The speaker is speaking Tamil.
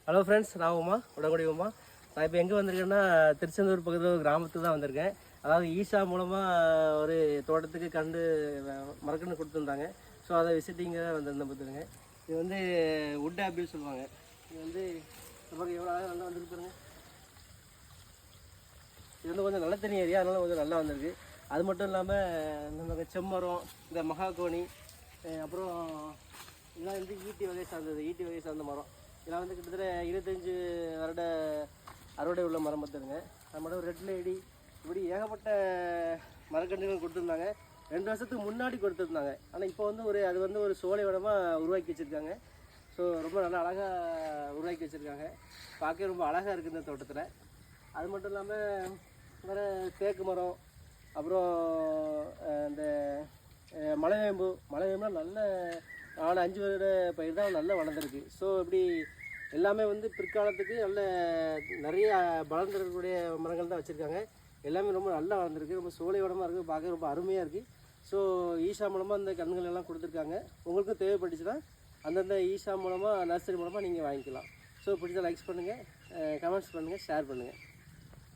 ஹலோ ஃப்ரெண்ட்ஸ், நான் உமா உடங்குடி உமா. நான் இப்போ எங்கே வந்திருக்கேன்னா திருச்செந்தூர் பக்கத்தில் ஒரு கிராமத்துக்கு தான் வந்திருக்கேன். அதாவது ஈஷா மூலமாக ஒரு தோட்டத்துக்கு கண்டு மரக்கன்று கொடுத்துருந்தாங்க. ஸோ அதை விசிட்டிங்காக தான் வந்திருந்தேன் பார்த்துருங்க. இது வந்து வுட் ஆப்பிள் சொல்லுவாங்க. இது வந்து நமக்கு எவ்வளோ அழகாக நல்லா வந்துருக்குங்க. இது வந்து கொஞ்சம் நல்ல தண்ணி ஏரியா, அதனால கொஞ்சம் நல்லா வந்திருக்கு. அது மட்டும் இல்லாமல் நமக்கு செம்மரம், இந்த மகாகோனி, அப்புறம் இதெல்லாம் வந்து ஈட்டி வகையை சார்ந்த மரம். இதெல்லாம் வந்து கிட்டத்தட்ட 25 வருட அறுவடை உள்ள மரம் பார்த்துருங்க. அது மட்டும் ரெட் லேடி, இப்படி ஏகப்பட்ட மரக்கன்றுகள் கொடுத்துருந்தாங்க. 2 வருஷத்துக்கு முன்னாடி கொடுத்துருந்தாங்க. ஆனால் இப்போ வந்து அது வந்து ஒரு சோலை வனமாக உருவாக்கி வச்சுருக்காங்க. ஸோ ரொம்ப நல்லா அழகாக உருவாக்கி வச்சுருக்காங்க. பார்க்க ரொம்ப அழகாக இருக்குது இந்த தோட்டத்தில். அது மட்டும் இல்லாமல் வேறு தேக்கு மரம், அப்புறம் இந்த மலைவேம்புலாம் நல்ல 4-5 வருட பயிர் தான் நல்லா வளர்ந்துருக்கு. ஸோ இப்படி எல்லாமே வந்து பிற்காலத்துக்கு நிறைய பலன் தரக்கூடிய மரங்கள் தான் வச்சுருக்காங்க. எல்லாமே ரொம்ப நல்லா வளர்ந்துருக்கு. ரொம்ப சோலை வனமாக இருக்குது, பார்க்க ரொம்ப அருமையாக இருக்குது. ஸோ ஈஷா மூலமாக அந்த கன்றுகள் எல்லாம் கொடுத்துருக்காங்க. உங்களுக்கும் தேவைப்பட்டுச்சுன்னா அந்தந்த ஈஷா மூலமாக நர்சரி மூலமாக நீங்கள் வாங்கிக்கலாம். ஸோ பிடிச்சா லைக்ஸ் பண்ணுங்கள், கமெண்ட்ஸ் பண்ணுங்கள், ஷேர் பண்ணுங்கள்.